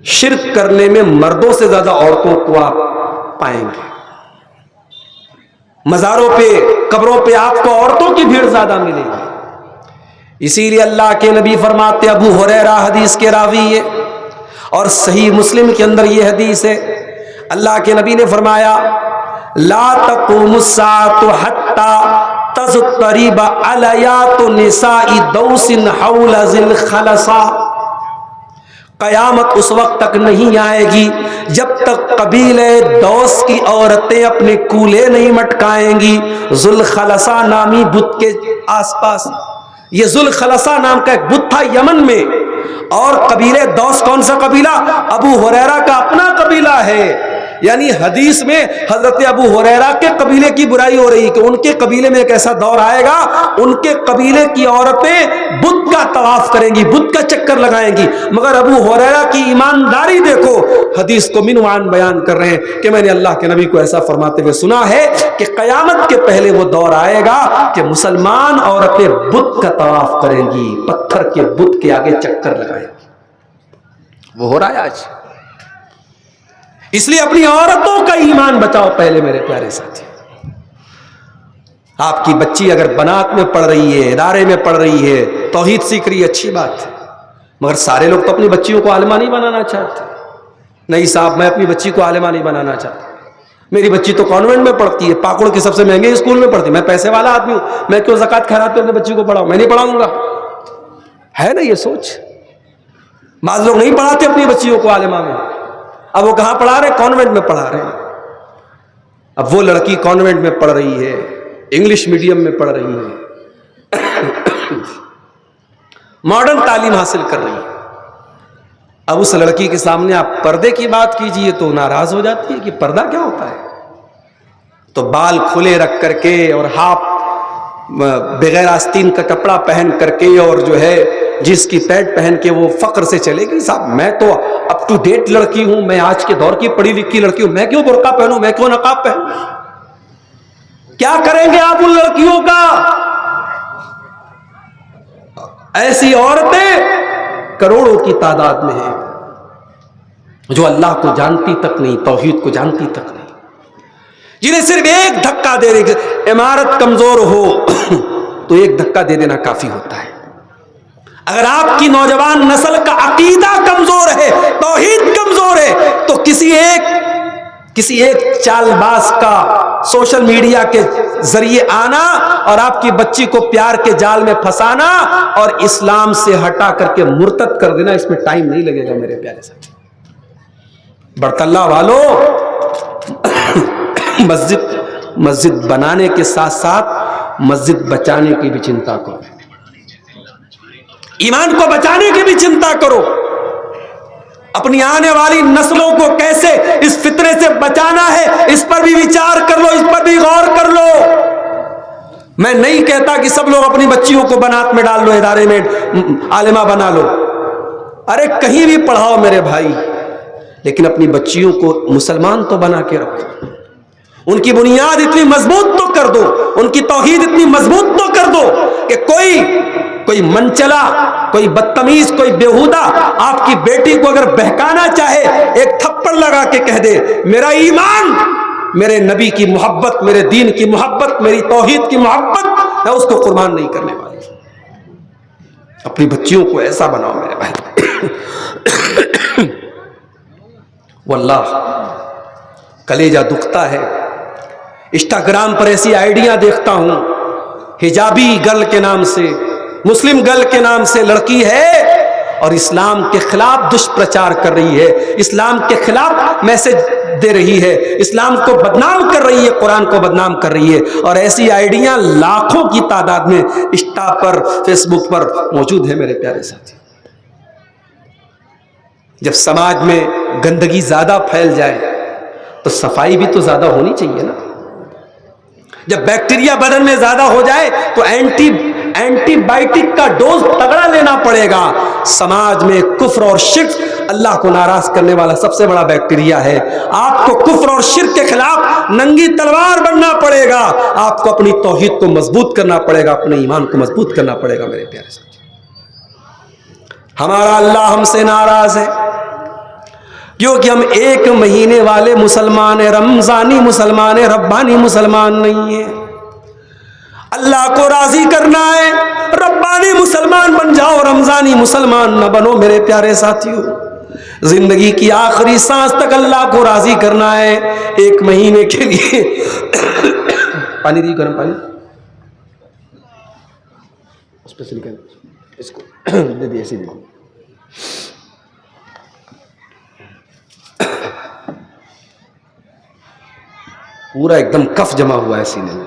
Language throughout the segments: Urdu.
شرک کرنے میں مردوں سے زیادہ عورتوں کو آپ پائیں گے. مزاروں پہ قبروں پہ آپ کو عورتوں کی بھیڑ زیادہ ملے گی. اسی لیے اللہ کے نبی فرماتے, ابو ہریرہ حدیث کے راوی ہے اور صحیح مسلم کے اندر یہ حدیث ہے, اللہ کے نبی نے فرمایا لا تقوم الساعة حتى تضطرب علیات نساء دوس حول ذی الخلصہ. قیامت اس وقت تک نہیں آئے گی جب تک قبیلے دوس کی عورتیں اپنے کولے نہیں مٹکائیں گی ذوالخلصہ نامی بت کے آس پاس. یہ ذوالخلصہ نام کا ایک بت تھا یمن میں, اور قبیلے دوس کون سا قبیلہ؟ ابو ہریرہ کا اپنا قبیلہ ہے. یعنی حدیث میں حضرت ابو ہریرہ کے قبیلے کی برائی ہو رہی ہے کہ ان کے قبیلے میں ایک ایسا دور آئے گا ان کے قبیلے کی عورتیں بت کا طواف کریں گی, بت کا چکر لگائیں گی. مگر ابو ہریرہ کی ایمانداری دیکھو, حدیث کو منوان بیان کر رہے ہیں کہ میں نے اللہ کے نبی کو ایسا فرماتے ہوئے سنا ہے کہ قیامت کے پہلے وہ دور آئے گا کہ مسلمان عورتیں بت کا طواف کریں گی, پتھر کے بت کے آگے چکر لگائیں گی. وہ ہو رہا ہے آج. اس لیے اپنی عورتوں کا ایمان بچاؤ پہلے میرے پیارے ساتھی. آپ کی بچی اگر بنات میں پڑھ رہی ہے, ادارے میں پڑھ رہی ہے, توحید سیکھ رہی ہے, اچھی بات ہے. مگر سارے لوگ تو اپنی بچیوں کو عالمہ نہیں بنانا چاہتے. نہیں صاحب, میں اپنی بچی کو عالمہ نہیں بنانا چاہتا. میری بچی تو کانوینٹ میں پڑھتی ہے, پاکڑ کے سب سے مہنگے اسکول میں پڑھتی ہے. میں پیسے والا آدمی ہوں, میں کیوں زکوٰۃ خیرات پہ اپنی بچی کو پڑھاؤں؟ میں نہیں پڑھاؤں گا. ہے نا یہ سوچ؟ بعض لوگ نہیں پڑھاتے اپنی بچیوں کو عالمہ میں. اب وہ کہاں پڑھا رہے ہیں؟ کانوینٹ میں پڑھا رہے ہیں. اب وہ لڑکی کانوینٹ میں پڑھ رہی ہے, انگلش میڈیم میں پڑھ رہی ہے, ماڈرن تعلیم حاصل کر رہی ہے. اب اس لڑکی کے سامنے آپ پردے کی بات کیجئے تو ناراض ہو جاتی ہے کہ پردہ کیا ہوتا ہے. تو بال کھلے رکھ کر کے اور ہاف بغیر آستین کا کپڑا پہن کر کے اور جو ہے جس کی پیڈ پہن کے وہ فخر سے چلے گی. صاحب میں تو اپ ٹو ڈیٹ لڑکی ہوں, میں آج کے دور کی پڑھی لکھی لڑکی ہوں, میں کیوں برقع پہنوں, میں کیوں نقاب پہنوں؟ کیا کریں گے آپ ان لڑکیوں کا؟ ایسی عورتیں کروڑوں کی تعداد میں ہیں جو اللہ کو جانتی تک نہیں, توحید کو جانتی تک نہیں, جنہیں صرف ایک دھکا دے رہی. عمارت کمزور ہو تو ایک دھکا دے دینا کافی ہوتا ہے. اگر آپ کی نوجوان نسل کا عقیدہ کمزور ہے, توحید کمزور ہے, تو کسی ایک چال باز کا سوشل میڈیا کے ذریعے آنا اور آپ کی بچی کو پیار کے جال میں پھنسانا اور اسلام سے ہٹا کر کے مرتد کر دینا, اس میں ٹائم نہیں لگے گا میرے پیارے ساتھی. برت اللہ والوں, مسجد بنانے کے ساتھ ساتھ مسجد بچانے کی بھی چنتا کرو, ایمان کو بچانے کی بھی چنتا کرو. اپنی آنے والی نسلوں کو کیسے اس فتنے سے بچانا ہے اس پر بھی وچار کر لو, اس پر بھی غور کر لو. میں نہیں کہتا کہ سب لوگ اپنی بچیوں کو بنات میں ڈال لو, ادارے میں عالمہ بنا لو. ارے کہیں بھی پڑھاؤ میرے بھائی, لیکن اپنی بچیوں کو مسلمان تو بنا کے رکھو. ان کی بنیاد اتنی مضبوط تو کر دو, ان کی توحید اتنی مضبوط تو کر دو کہ کوئی منچلا, کوئی بدتمیز, کوئی بیہودہ آپ کی بیٹی کو اگر بہکانا چاہے, ایک تھپڑ لگا کے کہہ دے میرا ایمان, میرے نبی کی محبت, میرے دین کی محبت, میری توحید کی محبت, میں اس کو قربان نہیں کرنے والی. اپنی بچیوں کو ایسا بناؤ میرے بھائی. واللہ کلیجہ دکھتا ہے, انسٹاگرام پر ایسی آئیڈیاں دیکھتا ہوں, حجابی گرل کے نام سے, مسلم گرل کے نام سے لڑکی ہے اور اسلام کے خلاف دشپرچار کر رہی ہے, اسلام کے خلاف میسج دے رہی ہے, اسلام کو بدنام کر رہی ہے, قرآن کو بدنام کر رہی ہے. اور ایسی آئیڈیاں لاکھوں کی تعداد میں انسٹا پر, فیس بک پر موجود ہے میرے پیارے ساتھی. جب سماج میں گندگی زیادہ پھیل جائے تو صفائی بھی تو زیادہ ہونی چاہیے نا. جب بیکٹیریا بدن میں زیادہ ہو جائے تو اینٹی بائیوٹک کا ڈوز تگڑا لینا پڑے گا. سماج میں کفر اور شرک اللہ کو ناراض کرنے والا سب سے بڑا بیکٹیریا ہے. آپ کو کفر اور شرک کے خلاف ننگی تلوار بننا پڑے گا, آپ کو اپنی توحید کو مضبوط کرنا پڑے گا, اپنے ایمان کو مضبوط کرنا پڑے گا میرے پیارے ساتھی. ہمارا اللہ ہم سے ناراض ہے, کیونکہ ہم ایک مہینے والے مسلمان ہیں، رمضانی مسلمان ہیں، ربانی مسلمان نہیں ہیں۔ اللہ کو راضی کرنا ہے، ربانی مسلمان بن جاؤ، رمضانی مسلمان نہ بنو میرے پیارے ساتھیوں۔ زندگی کی آخری سانس تک اللہ کو راضی کرنا ہے، ایک مہینے کے لیے پانی دی، گرم پانی اس پہ سے نکل، اس کو دے دی، ایسی دے دی۔ پورا ایک دم کف جمع ہوا ہے سینے میں۔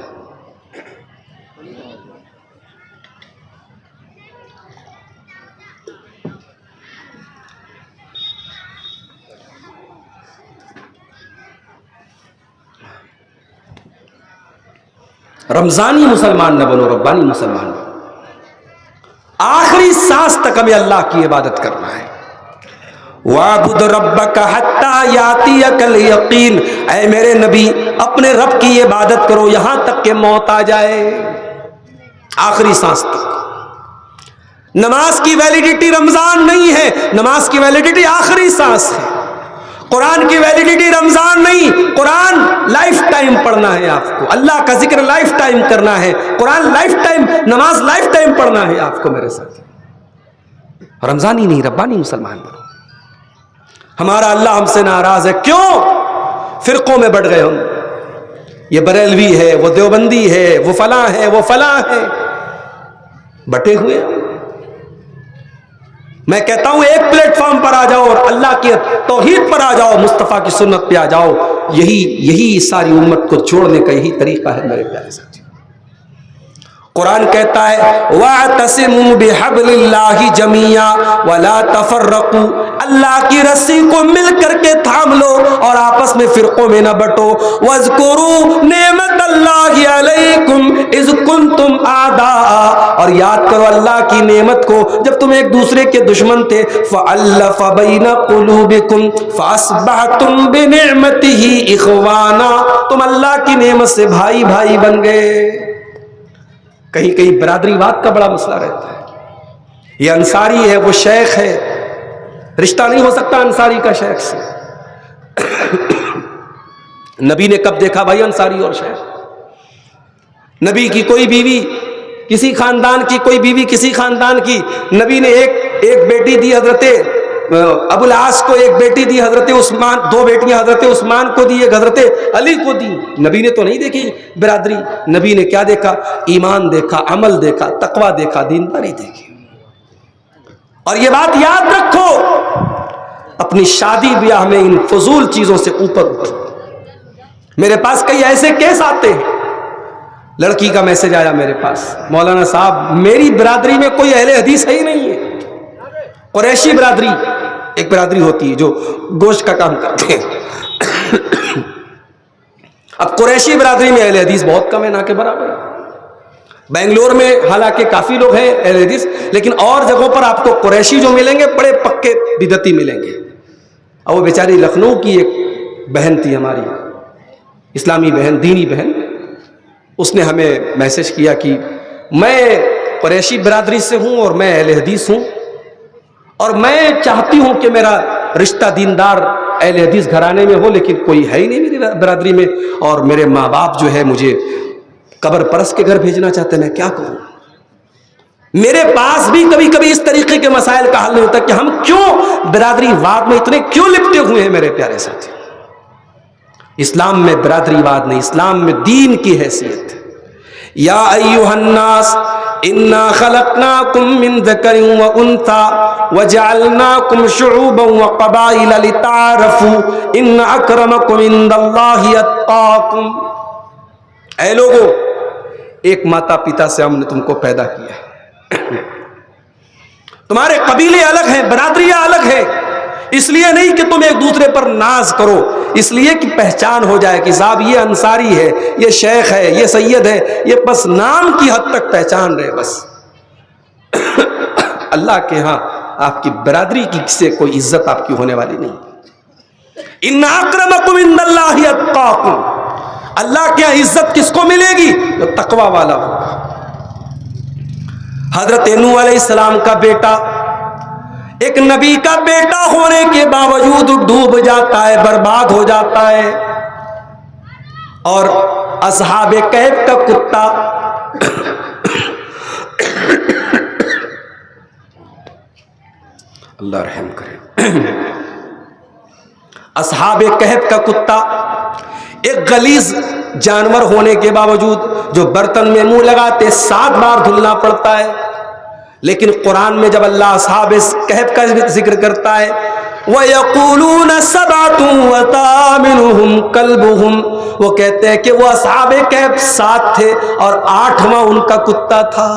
رمضانی مسلمان نہ بنو، ربانی مسلمان بنو۔ آخری سانس تک ہمیں اللہ کی عبادت کرنا ہے۔ وَاعْبُدْ رَبَّكَ حَتَّى يَأْتِيَكَ الْيَقِينُ، اے میرے نبی اپنے رب کی عبادت کرو یہاں تک کہ موت آ جائے، آخری سانس تک۔ نماز کی ویلیڈیٹی رمضان نہیں ہے، نماز کی ویلیڈیٹی آخری سانس ہے۔ قرآن کی ویلیڈیٹی رمضان نہیں، قرآن لائف ٹائم پڑھنا ہے آپ کو، اللہ کا ذکر لائف ٹائم کرنا ہے، قرآن لائف ٹائم، نماز لائف ٹائم پڑھنا ہے آپ کو میرے ساتھ۔ رمضانی نہیں، ربانی مسلمان بنو۔ ہمارا اللہ ہم سے ناراض ہے، کیوں؟ فرقوں میں بٹ گئے ہم، یہ بریلوی ہے، وہ دیوبندی ہے، وہ فلاں ہے، وہ فلاں ہے، بٹے ہوئے ہم۔ میں کہتا ہوں ایک پلیٹ فارم پر آ جاؤ اور اللہ کی توحید پر آ جاؤ، مصطفیٰ کی سنت پہ آ جاؤ، یہی ساری امت کو جوڑنے کا یہی طریقہ ہے میرے پیارے ساتھی۔ قرآن کہتا ہے وَاعْتَصِمُوا بِحَبْلِ اللَّهِ جَمِيعًا وَلَا تَفَرَّقُوا، اللہ کی رسی کو مل کر کے تھام لو اور آپس میں فرقوں میں نہ بٹو۔ وَاذْكُرُوا نِعْمَتَ اللَّهِ عَلَيْكُمْ إِذْ كُنْتُمْ أَعْدَاءً، اور یاد کرو اللہ کی نعمت کو جب تم ایک دوسرے کے دشمن تھے۔ فَأَلَّفَ بَيْنَ قُلُوبِكُمْ فَأَصْبَحْتُمْ بِنِعْمَتِهِ إِخْوَانًا، تم اللہ کی نعمت سے بھائی بھائی بن گئے۔ کہیں کہیں برادری واد کا بڑا مسئلہ رہتا ہے، یہ انصاری ہے وہ شیخ ہے، رشتہ نہیں ہو سکتا انصاری کا شیخ سے۔ نبی نے کب دیکھا بھائی انصاری اور شیخ؟ نبی کی کوئی بیوی کسی خاندان کی، کوئی بیوی کسی خاندان کی، نبی نے ایک بیٹی دی حضرت ابو العاص کو، ایک بیٹی دی حضرت عثمان، دو بیٹیاں حضرت عثمان کو دی، ایک حضرت علی کو دی۔ نبی نے تو نہیں دیکھی برادری، نبی نے کیا دیکھا؟ ایمان دیکھا، عمل دیکھا، تقوی دیکھا، دینداری دیکھی۔ اور یہ بات یاد رکھو، اپنی شادی بیاہ میں ان فضول چیزوں سے اوپر اٹھو۔ میرے پاس کئی ایسے کیس آتے ہیں، لڑکی کا میسج آیا میرے پاس، مولانا صاحب میری برادری میں کوئی اہل حدیث ہے ہی نہیں ہے۔ قریشی برادری ایک برادری ہوتی ہے جو گوشت کا کام کرتے ہیں، اب قریشی برادری میں اہل حدیث بہت کم ہے، نہ کے برابر۔ بنگلور میں حالانکہ کافی لوگ ہیں اہل حدیث، لیکن اور جگہوں پر آپ کو قریشی جو ملیں گے بڑے پکے بدعتی ملیں گے۔ اور وہ بیچاری لکھنؤ کی ایک بہن تھی ہماری، اسلامی بہن، دینی بہن، اس نے ہمیں میسج کیا کہ میں قریشی برادری سے ہوں اور میں اہل حدیث ہوں، اور میں چاہتی ہوں کہ میرا رشتہ دیندار اہل حدیث گھرانے میں ہو، لیکن کوئی ہے ہی نہیں میری برادری میں، اور میرے ماں باپ جو ہے مجھے قبر پرست کے گھر بھیجنا چاہتے ہیں، میں کیا کروں؟ میرے پاس بھی کبھی کبھی اس طریقے کے مسائل کا حل نہیں ہوتا کہ ہم کیوں برادری واد میں اتنے کیوں لپٹے ہوئے ہیں میرے پیارے ساتھی۔ اسلام میں برادری واد نہیں، اسلام میں دین کی حیثیت ہے۔ یا ایھا الناس انا خلقناکم من ذکر و انثی وجعلناکم شعوبا وقبائل لتعارفوا ان اکرمکم عند اللہ اتقاکم، اے لوگو ایک ماتا پتا سے ہم نے تم کو پیدا کیا ہے، تمہارے قبیلے الگ ہیں، برادریاں الگ ہیں، اس لیے نہیں کہ تم ایک دوسرے پر ناز کرو، اس لیے کہ پہچان ہو جائے کہ صاحب یہ انصاری ہے، یہ شیخ ہے، یہ سید ہے، یہ بس نام کی حد تک پہچان رہے بس۔ اللہ کے ہاں آپ کی برادری کی سے کوئی عزت آپ کی ہونے والی نہیں۔ ان اکرمکم عند اللہ اتقاکم، اللہ کے ہاں عزت کس کو ملے گی؟ جو تقوی والا ہوگا۔ حضرت نوح علیہ السلام کا بیٹا ایک نبی کا بیٹا ہونے کے باوجود ڈوب جاتا ہے، برباد ہو جاتا ہے. اور اصحاب کہف کا کتا اللہ رحم کرے، اصحاب کہف کا کتا ایک غلیظ جانور ہونے کے باوجود جو برتن میں منہ لگاتے 7 بار دھلنا پڑتا ہے، لیکن قرآن میں جب اللہ اصحاب کہف کا ذکر کرتا ہے وَيَقُولُونَ سَبْعَةٌ وَثَامِنُهُمْ كَلْبُهُمْ، وہ کہتے ہیں کہ وہ اصحاب کہف 7 تھے اور 8واں ان کا کتا تھا.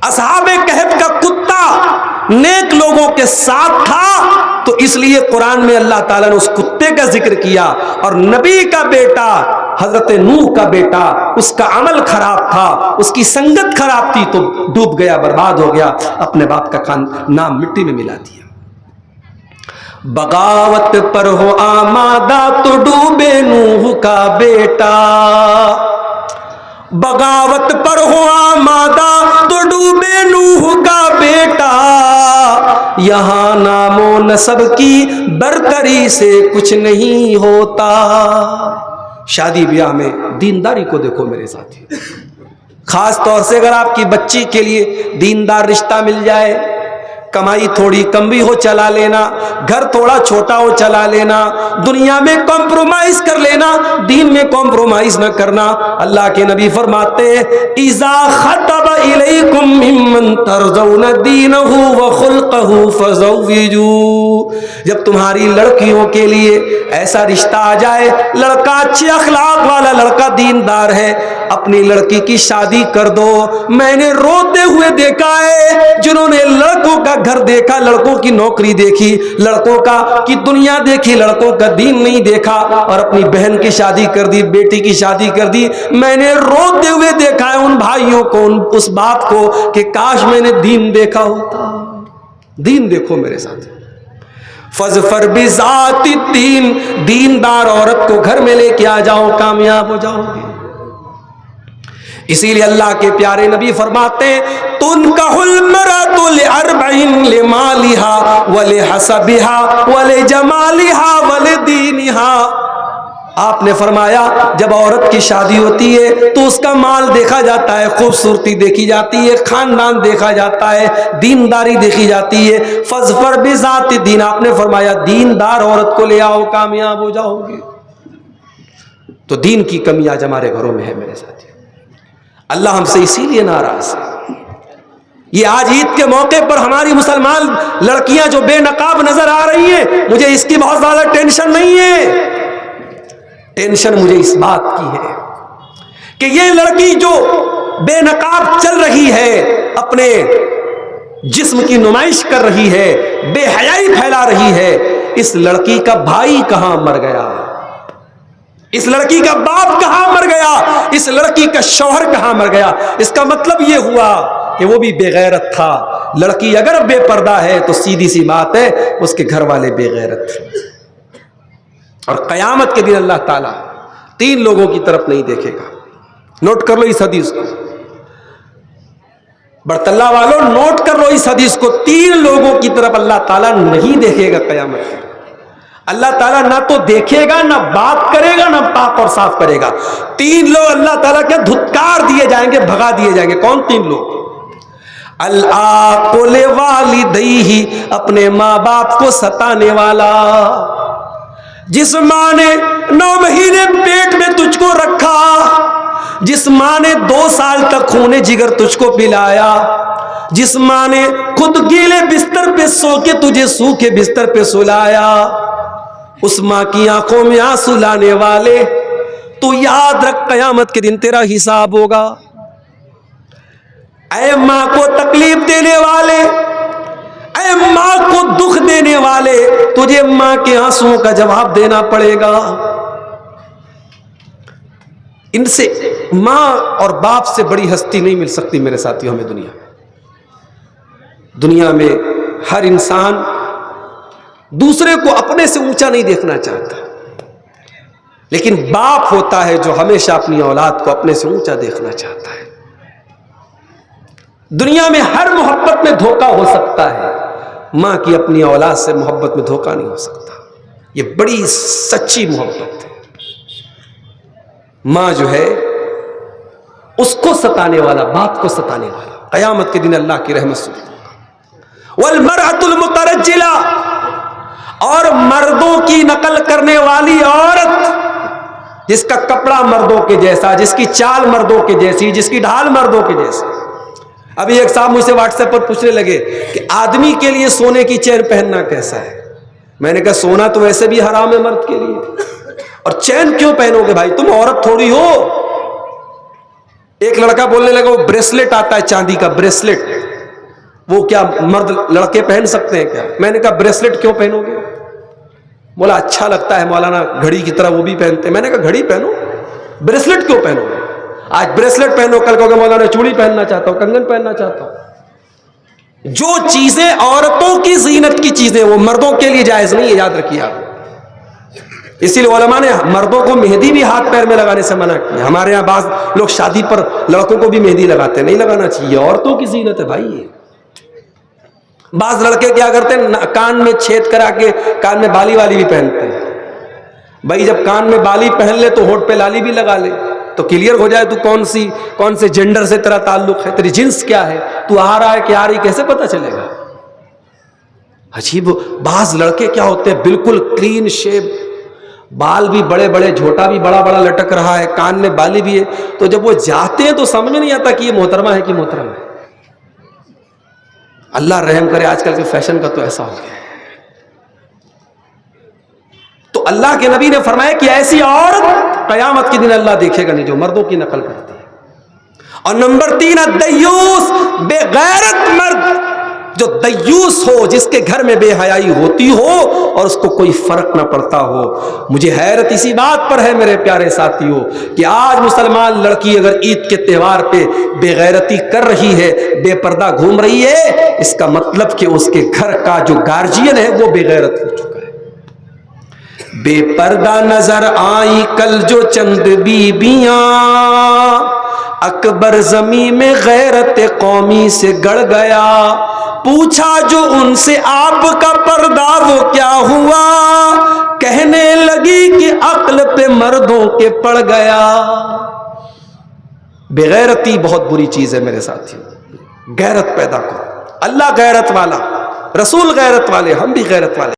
اصحاب کہف کا کتا نیک لوگوں کے ساتھ تھا، تو اس لیے قرآن میں اللہ تعالیٰ نے اس کتے کا ذکر کیا. اور نبی کا بیٹا حضرت نوح کا بیٹا، اس کا عمل خراب تھا، اس کی سنگت خراب تھی، تو ڈوب گیا، برباد ہو گیا، اپنے باپ کا نام مٹی میں ملا دیا. بغاوت پر ہو آمادہ تو ڈوبے نوح کا بیٹا، بغاوت پر ہو آمادہ تو ڈوبے نوح کا بیٹا، یہاں نام و نسب کی برتری سے کچھ نہیں ہوتا. شادی بیاہ میں دینداری کو دیکھو میرے ساتھی، خاص طور سے اگر آپ کی بچی کے لیے دیندار رشتہ مل جائے، کمائی تھوڑی کم بھی ہو چلا لینا، گھر تھوڑا چھوٹا ہو چلا لینا، دنیا میں کمپرومائز کر لینا، دین میں کمپرومائز نہ کرنا. اللہ کے نبی فرماتے ہیں اذا خطب الیکم ممن ترضون دینہ وخلقہ فزوجوا، جب تمہاری لڑکیوں کے لیے ایسا رشتہ آ جائے، لڑکا اچھے اخلاق والا، لڑکا دیندار ہے، اپنی لڑکی کی شادی کر دو. میں نے روتے ہوئے دیکھا ہے جنہوں نے لڑکوں کا گھر دیکھا، لڑکوں کی نوکری دیکھی، لڑکوں کی دنیا دیکھی، لڑکوں کا دین نہیں دیکھا، اور اپنی بہن کی شادی کر دی، بیٹی کی شادی کر دی. میں نے روتے ہوئے دیکھا ہے ان بھائیوں کو، اس باپ کو، کہ کاش میں نے دین دیکھا ہوتا. دین دیکھو میرے ساتھ، فظفر بذات الدین، دیندار عورت کو گھر میں لے کے آ جاؤ، کامیاب ہو جاؤ گے. اسی لیے اللہ کے پیارے نبی فرماتے ہیں تنکح المرأۃ لاربع، لمالها ولحسبها ولجمالها ولدینها. آپ نے فرمایا جب عورت کی شادی ہوتی ہے تو اس کا مال دیکھا جاتا ہے، خوبصورتی دیکھی جاتی ہے، خاندان دیکھا جاتا ہے، دینداری دیکھی جاتی ہے. فظفر بذات الدین، آپ نے فرمایا دیندار عورت کو لے آؤ، کامیاب ہو جاؤ گے. تو دین کی کمی آج ہمارے گھروں میں ہے میرے ساتھی. اللہ ہم سے اسی لیے ناراض ہے. یہ آج عید کے موقع پر ہماری مسلمان لڑکیاں جو بے نقاب نظر آ رہی ہیں، مجھے اس کی بہت زیادہ ٹینشن نہیں ہے. ٹینشن مجھے اس بات کی ہے کہ یہ لڑکی جو بے نقاب چل رہی ہے، اپنے جسم کی نمائش کر رہی ہے، بے حیائی پھیلا رہی ہے، اس لڑکی کا بھائی کہاں مر گیا؟ اس لڑکی کا باپ کہاں مر گیا؟ اس لڑکی کا شوہر کہاں مر گیا؟ اس کا مطلب یہ ہوا کہ وہ بھی بے غیرت تھا. لڑکی اگر بے پردہ ہے تو سیدھی سی بات ہے اس کے گھر والے بے غیرت تھے. اور قیامت کے دن اللہ تعالیٰ 3 لوگوں کی طرف نہیں دیکھے گا. نوٹ کر لو اس حدیث کو، برطلہ والوں نوٹ کر لو اس حدیث کو. 3 لوگوں کی طرف اللہ تعالیٰ نہیں دیکھے گا قیامت کے دن. اللہ تعالیٰ نہ تو دیکھے گا، نہ بات کرے گا، نہ پاک اور صاف کرے گا. 3 لوگ اللہ تعالیٰ کے دھتکار دیے جائیں گے، بھگا دیے جائیں گے. کون 3 لوگ؟ العاق لوالدیہ، اپنے ماں باپ کو ستانے والا. جس ماں نے 9 مہینے پیٹ میں تجھ کو رکھا، جس ماں نے 2 سال تک خون جگر تجھ کو پلایا، جس ماں نے خود گیلے بستر پہ سو کے تجھے سوکھے بستر پہ سلایا، اس ماں کی آنکھوں میں آنسو لانے والے، تو یاد رکھ قیامت کے دن تیرا حساب ہوگا. اے ماں کو تکلیف دینے والے، اے ماں کو دکھ دینے والے، تجھے ماں کے آنسوؤں کا جواب دینا پڑے گا. ان سے ماں اور باپ سے بڑی ہستی نہیں مل سکتی میرے ساتھیوں ہمیں دنیا میں ہر انسان دوسرے کو اپنے سے اونچا نہیں دیکھنا چاہتا، لیکن باپ ہوتا ہے جو ہمیشہ اپنی اولاد کو اپنے سے اونچا دیکھنا چاہتا ہے. دنیا میں ہر محبت میں دھوکہ ہو سکتا ہے، ماں کی اپنی اولاد سے محبت میں دھوکہ نہیں ہو سکتا. یہ بڑی سچی محبت ہے. ماں جو ہے اس کو ستانے والا باپ کو ستانے والا قیامت کے دن اللہ کی رحمت سے. والمرأة المترجلہ، اور مردوں کی نقل کرنے والی عورت جس کا کپڑا مردوں کے جیسا، جس کی چال مردوں کے جیسی، جس کی ڈھال مردوں کے جیسی. ابھی ایک صاحب مجھ سے واٹس ایپ پر پوچھنے لگے کہ آدمی کے لیے سونے کی چین پہننا کیسا ہے. میں نے کہا سونا تو ویسے بھی حرام ہے مرد کے لیے، اور چین کیوں پہنو گے بھائی، تم عورت تھوڑی ہو. ایک لڑکا بولنے لگا وہ بریسلٹ آتا ہے چاندی کا بریسلٹ، وہ کیا مرد لڑکے پہن سکتے ہیں کیا؟ میں نے کہا بریسلٹ کیوں پہنو گے؟ بولا اچھا لگتا ہے مولانا، گھڑی کی طرح وہ بھی پہنتے ہیں. میں نے کہا گھڑی پہنو، بریسلٹ کیوں پہنو گے؟ آج بریسلٹ پہنو، کل کہو گے مولانا چوڑی پہننا چاہتا ہوں، کنگن پہننا چاہتا ہوں. جو چیزیں عورتوں کی زینت کی چیزیں وہ مردوں کے لیے جائز نہیں ہے، یاد رکھیے آپ. اسی لیے علماء نے مردوں کو مہندی بھی ہاتھ پیر میں لگانے سے منع کیا. ہمارے ہاں بعض لوگ شادی پر لڑکوں کو بھی مہندی لگاتے ہیں، نہیں لگانا چاہیے، عورتوں کی زینت ہے بھائی. بعض لڑکے کیا کرتے ہیں کان میں چھید کرا کے کان میں بالی والی بھی پہنتے ہیں. بھائی جب کان میں بالی پہن لے تو ہونٹ پہ لالی بھی لگا لے تو کلیئر ہو جائے تو کون سے جینڈر سے تیرا تعلق ہے، تیری جنس کیا ہے، تو آ رہا ہے کہ آ رہی کیسے پتہ چلے گا. عجیب. بعض لڑکے کیا ہوتے ہیں بالکل کلین شیپ، بال بھی بڑے بڑے، جھوٹا بھی بڑا بڑا لٹک رہا ہے، کان میں بالی بھی ہے، تو جب وہ جاتے ہیں تو سمجھ میں نہیں آتا کہ یہ محترمہ ہے کہ محترم ہے. اللہ رحم کرے، آج کل کے فیشن کا تو ایسا ہو گیا. تو اللہ کے نبی نے فرمایا کہ ایسی عورت قیامت کے دن اللہ دیکھے گا نہیں جو مردوں کی نقل کرتی ہے. اور نمبر 3 الدیوس، بے غیرت مرد. جو دیوس ہو، جس کے گھر میں بے حیائی ہوتی ہو اور اس کو کوئی فرق نہ پڑتا ہو. مجھے حیرت اسی بات پر ہے میرے پیارے ساتھیوں کہ آج مسلمان لڑکی اگر عید کے تہوار پہ بے غیرتی کر رہی ہے، بے پردہ گھوم رہی ہے، اس کا مطلب کہ اس کے گھر کا جو گارجین ہے وہ بے غیرت ہو چکا ہے. بے پردہ نظر آئی کل جو چند بیبیاں، اکبر زمین میں غیرت قومی سے گڑ گیا. پوچھا جو ان سے آپ کا پردہ وہ کیا ہوا، کہنے لگی کہ عقل پہ مردوں کے پڑ گیا. بے غیرتی بہت بری چیز ہے میرے ساتھیوں. غیرت پیدا کرو. اللہ غیرت والا، رسول غیرت والے، ہم بھی غیرت والے.